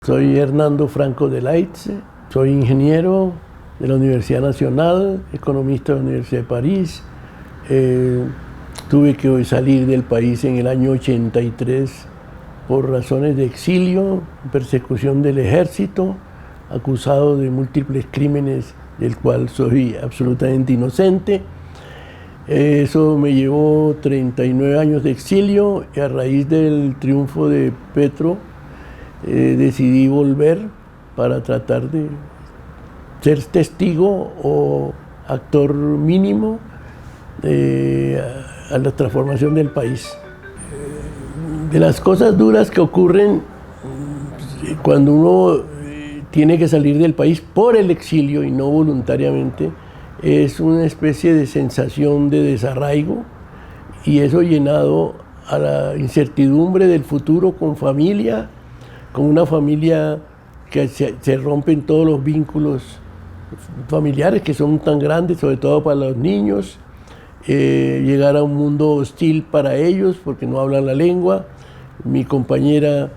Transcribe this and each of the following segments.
Soy Hernando Franco de Leitze, soy ingeniero de la Universidad Nacional, economista de la Universidad de París. Tuve que salir del país en el año 83 por razones de exilio, persecución del ejército, acusado de múltiples crímenes del cual soy absolutamente inocente. Eso me llevó 39 años de exilio y a raíz del triunfo de Petro decidí volver para tratar de ser testigo o actor mínimo a la transformación del país. De las cosas duras que ocurren cuando uno tiene que salir del país por el exilio y no voluntariamente, es una especie de sensación de desarraigo, y eso llenado a la incertidumbre del futuro con familia, con una familia que se rompen todos los vínculos familiares que son tan grandes, sobre todo para los niños, llegar a un mundo hostil para ellos porque no hablan la lengua. Mi compañera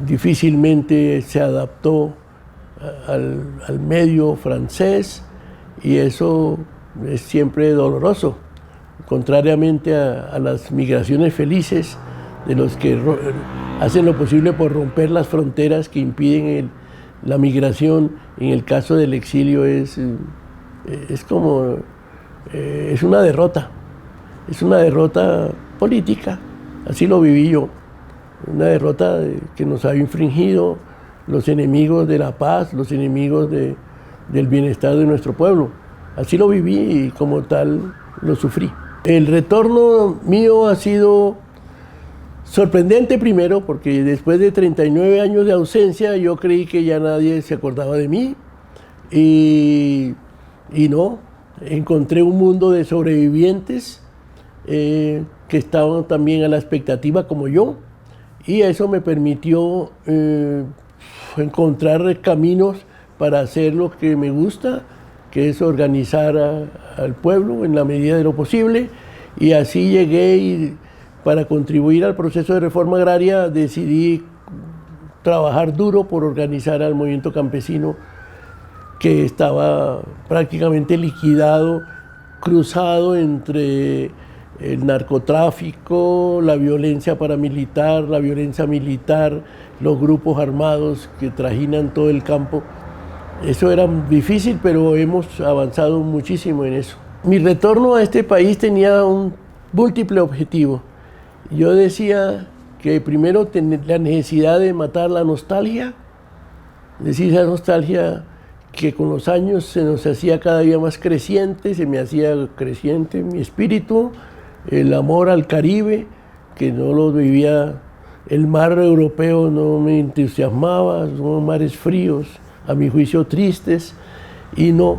difícilmente se adaptó al medio francés y eso es siempre doloroso, contrariamente a las migraciones felices de los que hacen lo posible por romper las fronteras que impiden la migración. En el caso del exilio es una derrota política, así lo viví yo, una derrota que nos ha infringido los enemigos de la paz, los enemigos del bienestar de nuestro pueblo. Así lo viví y como tal lo sufrí. El retorno mío ha sido sorprendente primero porque después de 39 años de ausencia yo creí que ya nadie se acordaba de mí y no, encontré un mundo de sobrevivientes que estaban también a la expectativa como yo, y eso me permitió encontrar caminos para hacer lo que me gusta, que es organizar al pueblo en la medida de lo posible, y así llegué y para contribuir al proceso de reforma agraria decidí trabajar duro por organizar al movimiento campesino que estaba prácticamente liquidado, cruzado entre el narcotráfico, la violencia paramilitar, la violencia militar, los grupos armados que trajinan todo el campo. Eso era difícil, pero hemos avanzado muchísimo en eso. Mi retorno a este país tenía un múltiple objetivo. Yo decía que primero tener la necesidad de matar la nostalgia, es decir, esa nostalgia que con los años se nos hacía cada día más creciente, se me hacía creciente mi espíritu, el amor al Caribe, que no lo vivía, el mar europeo no me entusiasmaba, son mares fríos, a mi juicio tristes, y no,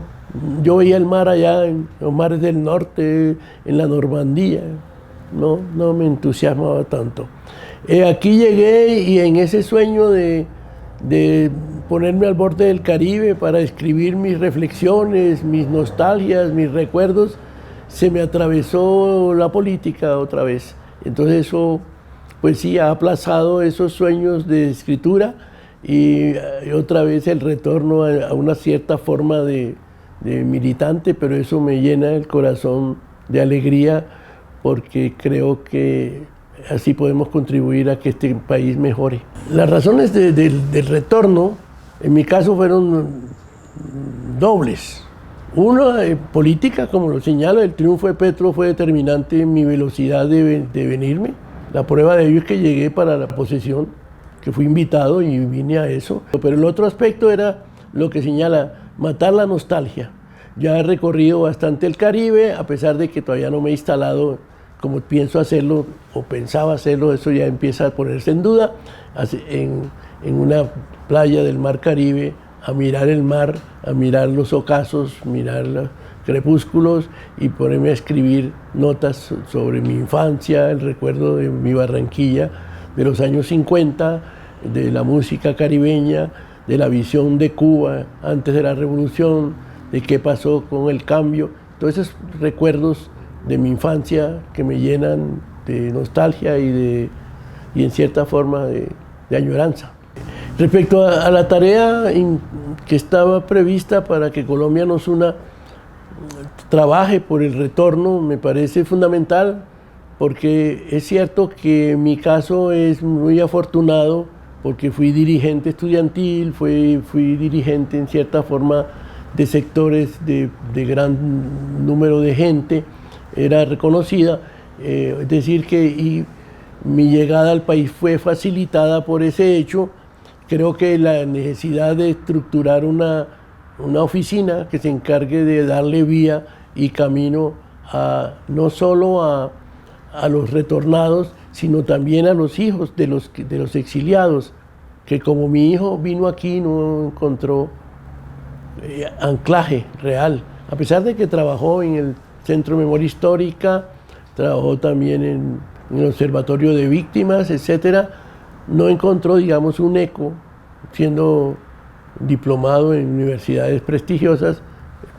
yo veía el mar allá en los mares del norte, en la Normandía, no me entusiasmaba tanto. Aquí llegué y en ese sueño de ponerme al borde del Caribe para escribir mis reflexiones, mis nostalgias, mis recuerdos, se me atravesó la política otra vez. Entonces eso, pues sí, ha aplazado esos sueños de escritura y otra vez el retorno a una cierta forma de militante, pero eso me llena el corazón de alegría porque creo que así podemos contribuir a que este país mejore. Las razones del retorno, en mi caso, fueron dobles. Una, política, como lo señalo, el triunfo de Petro fue determinante en mi velocidad de venirme. La prueba de ello es que llegué para la posesión, que fui invitado y vine a eso. Pero el otro aspecto era lo que señala, matar la nostalgia. Ya he recorrido bastante el Caribe, a pesar de que todavía no me he instalado como pienso hacerlo o pensaba hacerlo. Eso ya empieza a ponerse en duda, en una playa del Mar Caribe, a mirar el mar, a mirar los ocasos, mirar los crepúsculos y ponerme a escribir notas sobre mi infancia, el recuerdo de mi Barranquilla, de los años 50, de la música caribeña, de la visión de Cuba antes de la revolución, de qué pasó con el cambio, todos esos recuerdos de mi infancia que me llenan de nostalgia y en cierta forma de añoranza. Respecto a la tarea que estaba prevista para que Colombia nos una, trabaje por el retorno, me parece fundamental, porque es cierto que mi caso es muy afortunado, porque fui dirigente estudiantil, fui dirigente en cierta forma de sectores de gran número de gente, era reconocida, es decir que mi llegada al país fue facilitada por ese hecho. Creo que la necesidad de estructurar una oficina que se encargue de darle vía y camino no solo a los retornados, sino también a los hijos de los exiliados, que como mi hijo vino aquí no encontró anclaje real, a pesar de que trabajó en el Centro de Memoria Histórica, trabajó también en el Observatorio de Víctimas, etcétera, no encontró, digamos, un eco, siendo diplomado en universidades prestigiosas,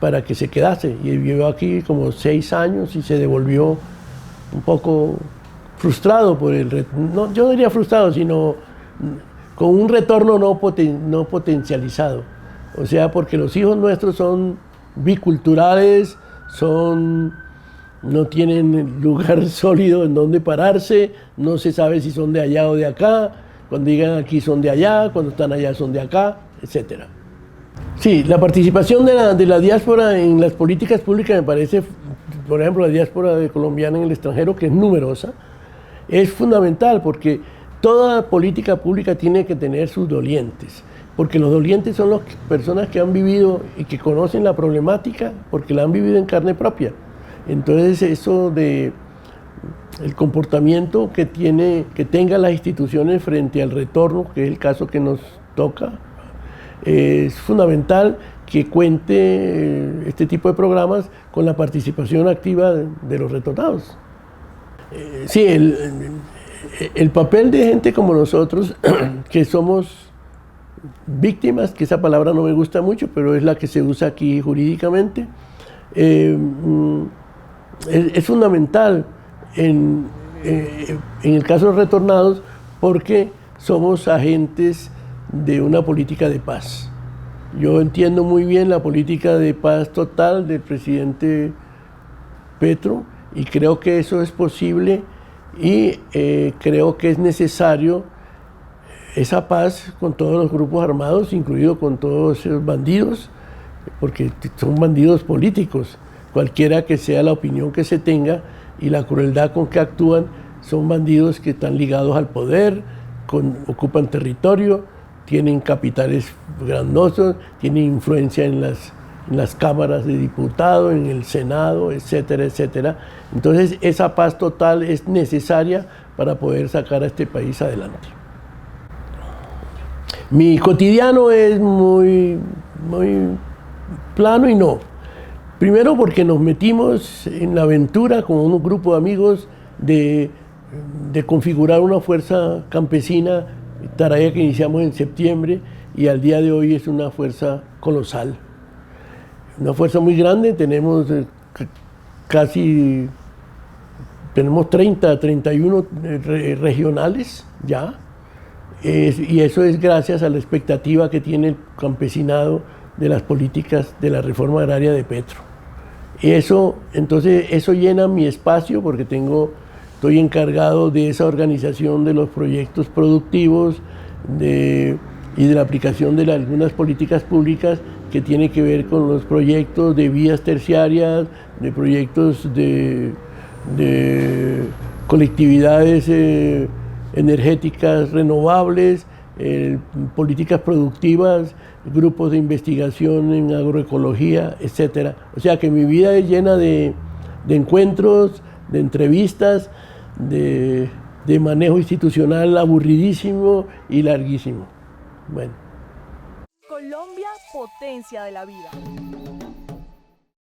para que se quedase. Y vivió aquí como 6 años y se devolvió un poco frustrado por el retorno. Yo no diría frustrado, sino con un retorno no potencializado. O sea, porque los hijos nuestros son biculturales, no tienen lugar sólido en donde pararse, no se sabe si son de allá o de acá, cuando llegan aquí son de allá, cuando están allá son de acá, etc. Sí, la participación de la diáspora en las políticas públicas me parece, por ejemplo, la diáspora colombiana en el extranjero, que es numerosa, es fundamental porque toda política pública tiene que tener sus dolientes, porque los dolientes son las personas que han vivido y que conocen la problemática porque la han vivido en carne propia. Entonces eso de el comportamiento que tengan las instituciones frente al retorno, que es el caso que nos toca, es fundamental que cuente este tipo de programas con la participación activa de los retornados. Sí, el papel de gente como nosotros, que somos víctimas, que esa palabra no me gusta mucho, pero es la que se usa aquí jurídicamente, es fundamental en el caso de los retornados, porque somos agentes de una política de paz. Yo entiendo muy bien la política de paz total del presidente Petro y creo que eso es posible y creo que es necesario esa paz con todos los grupos armados, incluido con todos esos bandidos, porque son bandidos políticos. Cualquiera que sea la opinión que se tenga y la crueldad con que actúan, son bandidos que están ligados al poder, ocupan territorio, tienen capitales grandosos, tienen influencia en las cámaras de diputados, en el Senado, etcétera, etcétera. Entonces esa paz total es necesaria para poder sacar a este país adelante. Mi cotidiano es muy plano y no. Primero porque nos metimos en la aventura con un grupo de amigos de configurar una fuerza campesina, tarea que iniciamos en septiembre y al día de hoy es una fuerza colosal. Una fuerza muy grande, tenemos 31 regionales ya, y eso es gracias a la expectativa que tiene el campesinado de las políticas de la reforma agraria de Petro. Entonces eso llena mi espacio porque estoy encargado de esa organización de los proyectos productivos y de la aplicación de algunas políticas públicas que tiene que ver con los proyectos de vías terciarias, de proyectos de colectividades energéticas renovables, políticas productivas, grupos de investigación en agroecología, etc. O sea que mi vida es llena de encuentros, de entrevistas, de manejo institucional aburridísimo y larguísimo. Bueno. Colombia, potencia de la vida.